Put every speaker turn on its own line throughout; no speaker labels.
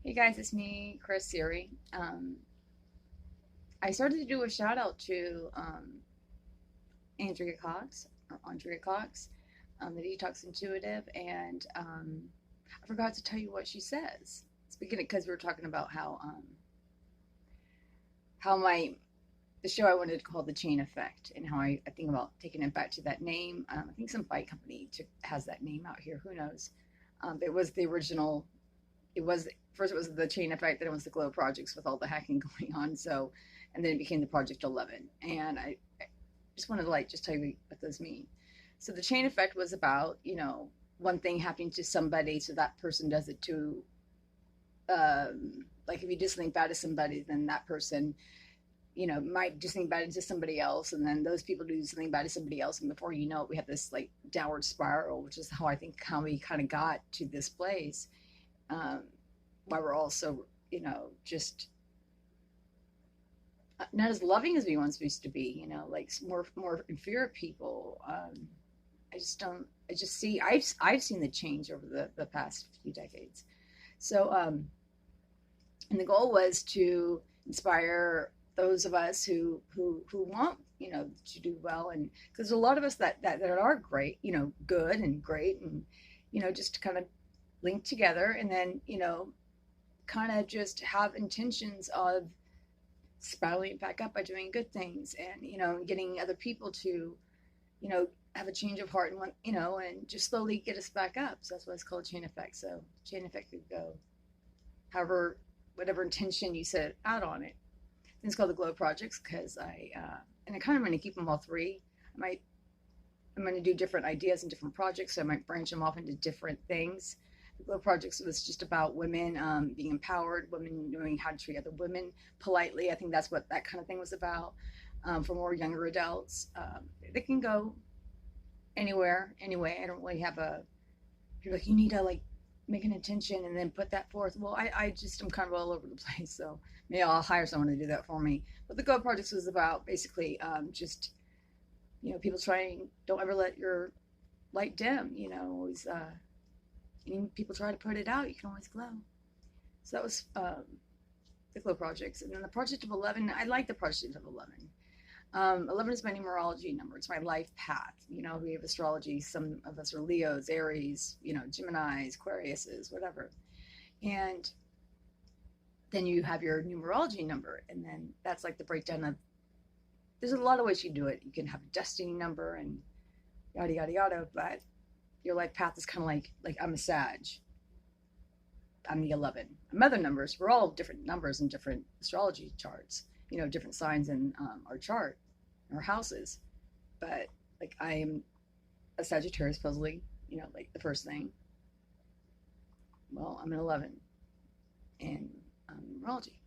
Hey guys, it's me, Chris Siri. I started to do a shout out to Andrea Cox or Andrea Cox, the Detox Intuitive, and I forgot to tell you what she says. Speaking because we were talking about how my the show I wanted to call the Chain Effect, and how I think about taking it back to that name. I think some bike company has that name out here. Who knows? It was the original. It was first it was the Chain Effect, then it was the Glow Projects with all the hacking going on. So, and then it became the Project 11. And I just wanted to just tell you what those mean. So the Chain Effect was about one thing happening to somebody, so that person does it to like if you do something bad to somebody, then that person might do something bad to somebody else, and then those people do something bad to somebody else, and before you know it, we have this like downward spiral, which is how I think how we kind of got to this place. Why we're all so just not as loving as we once used to be, like more in fear of people. I just don't. I just see. I've seen the change over the past few decades. So, and the goal was to inspire those of us who want to do well, and because there's a lot of us that are great, good and great, and just to kind of link together, and then kind of just have intentions of spiraling it back up by doing good things, and getting other people to have a change of heart, and want and just slowly get us back up. So that's why it's called chain effect. So chain effect could go however, whatever intention you set out on it. And it's called the Glow Projects because and I kind of want to keep them all three. I'm going to do different ideas and different projects, so I might branch them off into different things. The Glow Projects was just about women being empowered, women knowing how to treat other women politely. I think that's what that kind of thing was about. For more younger adults, they can go anywhere, anyway. I don't really have a. You're like, you need to like make an intention and then put that forth. Well, I just am kind of all over the place, so maybe I'll hire someone to do that for me. But the Glow Projects was about basically just people trying, don't ever let your light dim. Always people try to put it out, you can always glow. So that was the Glow Projects. And then the Project of 11, I like the Project of 11. 11 is my numerology number. It's my life path. We have astrology. Some of us are Leos, Aries, Geminis, Aquariuses, whatever. And then you have your numerology number. And then that's like the breakdown of, there's a lot of ways you do it. You can have a destiny number and yada, yada, yada. But your life path is kind of like I'm a Sag. I'm the 11. Mother numbers, we're all different numbers in different astrology charts, different signs in our chart, our houses. But like I am a Sagittarius puzzling, like the first thing. Well, I'm an 11 in numerology.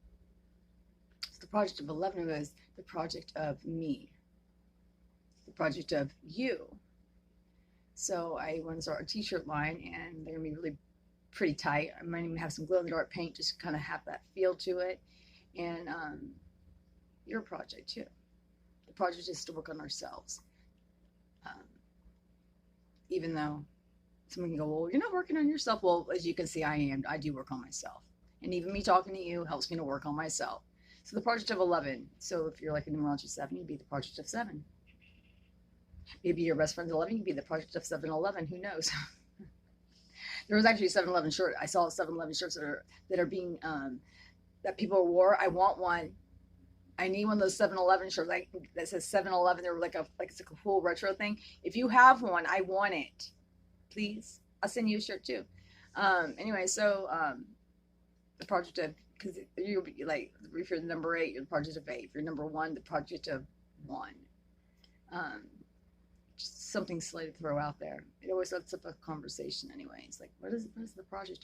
So the project of 11 was the project of me, the project of you. So I want to start a t-shirt line, and they're going to be really pretty tight. I might even have some glow-in-the-dark paint, just to kind of have that feel to it. And your project too. The project is to work on ourselves. Even though someone can go, well, you're not working on yourself. Well, as you can see, I am. I do work on myself. And even me talking to you helps me to work on myself. So the project of 11. So if you're like a numerology 7, you'd be the project of 7. Maybe your best friend's 11, you'd be the project of 7-11. Who knows? There was actually a 7-11 shirt. I saw 7-11 shirts that are being that people wore. I want one. I need one of those 7-11 shirts like that says 7-11. They were like it's a cool retro thing. If you have one, I want it. Please, I'll send you a shirt too. Anyway, so the project of, because you'll be like, if you're the number 8, you're the project of 8. If you're number 1, the project of 1. Just something silly to throw out there. It always sets up a conversation anyway. It's like, what is the project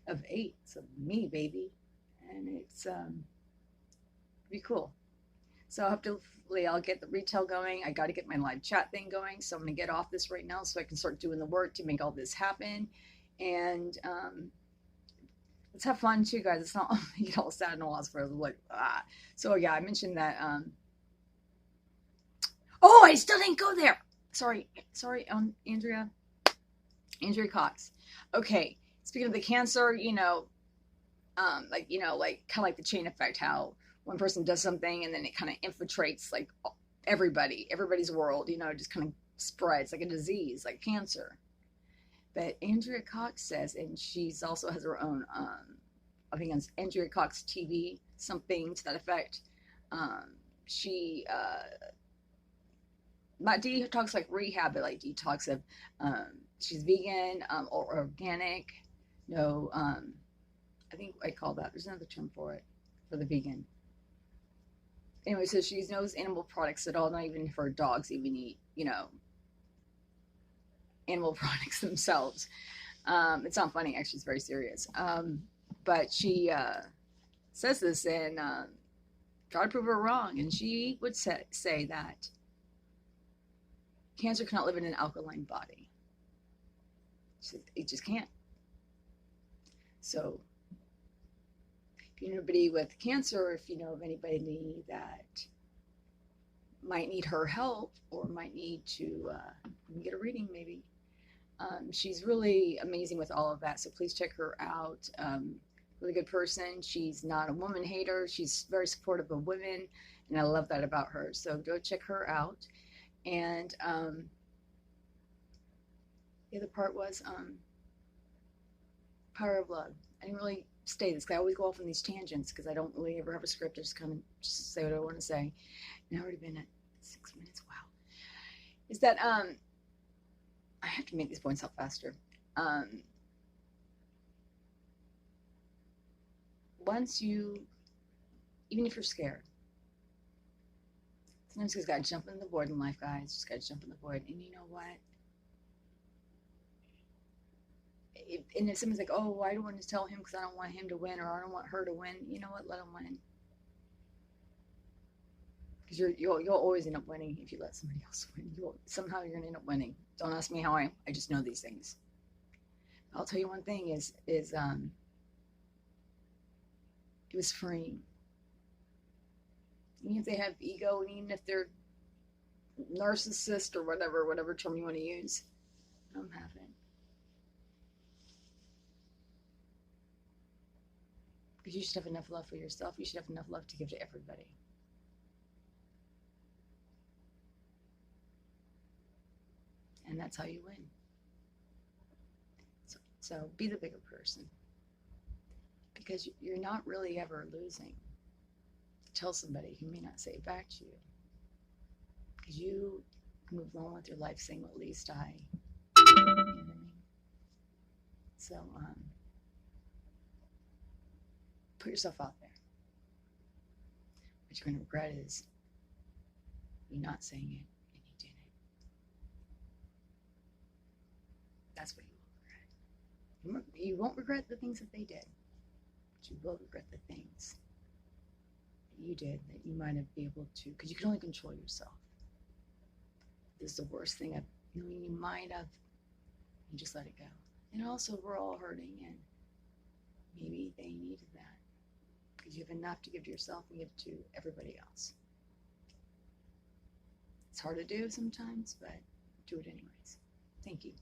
of 8? So me, baby. And it's be cool. So hopefully I'll get the retail going. I got to get my live chat thing going. So I'm going to get off this right now so I can start doing the work to make all this happen. And let's have fun too, guys. It's not get all sad and all that for like So yeah, I mentioned that. Oh, I still didn't go there. Sorry, Andrea Cox. Okay, speaking of the cancer, like, you know, like kind of like the chain effect, how one person does something and then it kind of infiltrates like everybody's world, you know, just kind of spreads like a disease, like cancer. But Andrea Cox says, and she's also has her own, I think it's Andrea Cox TV, something to that effect. She not detox like rehab, but like detox of, she's vegan, or organic. No, I think I call that. There's another term for it, for the vegan. Anyway, so she knows animal products at all, not even her dogs even eat, you know, animal products themselves. It's not funny, actually, it's very serious. But she says this and try to prove her wrong. And she would say that cancer cannot live in an alkaline body. It just can't. So if you know anybody with cancer, if you know of anybody that might need her help or might need to get a reading maybe, she's really amazing with all of that. So please check her out. Really good person. She's not a woman hater. She's very supportive of women, and I love that about her. So go check her out. And the other part was power of love. I didn't really stay this because I always go off on these tangents because I don't really ever have a script. I just come and just say what I want to say. And I've already been at 6 minutes. Wow. Is that I have to make these points out faster. Once you, even if you're scared, sometimes you just gotta jump in the void in life, guys. Just gotta jump in the void. And you know what? And if someone's like, oh, I don't want to tell him because I don't want him to win, or I don't want her to win, you know what? Let him win. Because you'll always end up winning if you let somebody else win. Somehow you're gonna end up winning. Don't ask me how I just know these things. I'll tell you one thing is it was freeing. Even if they have ego, and even if they're narcissist or whatever term you want to use, I'm having. Because you should have enough love for yourself. You should have enough love to give to everybody. And that's how you win. So be the bigger person. Because you're not really ever losing. Tell somebody who may not say it back to you. Because you move on with your life saying, well, at least I, you know what I mean? So, put yourself out there. What you're going to regret is you not saying it and you did it. That's what you will regret. You won't regret the things that they did, but you will regret the things that you did that you might have been able to, because you can only control yourself. This is the worst thing you might have, you just let it go. And also, we're all hurting, and maybe they needed that. Because you have enough to give to yourself and give to everybody else. It's hard to do sometimes, but do it anyways. Thank you.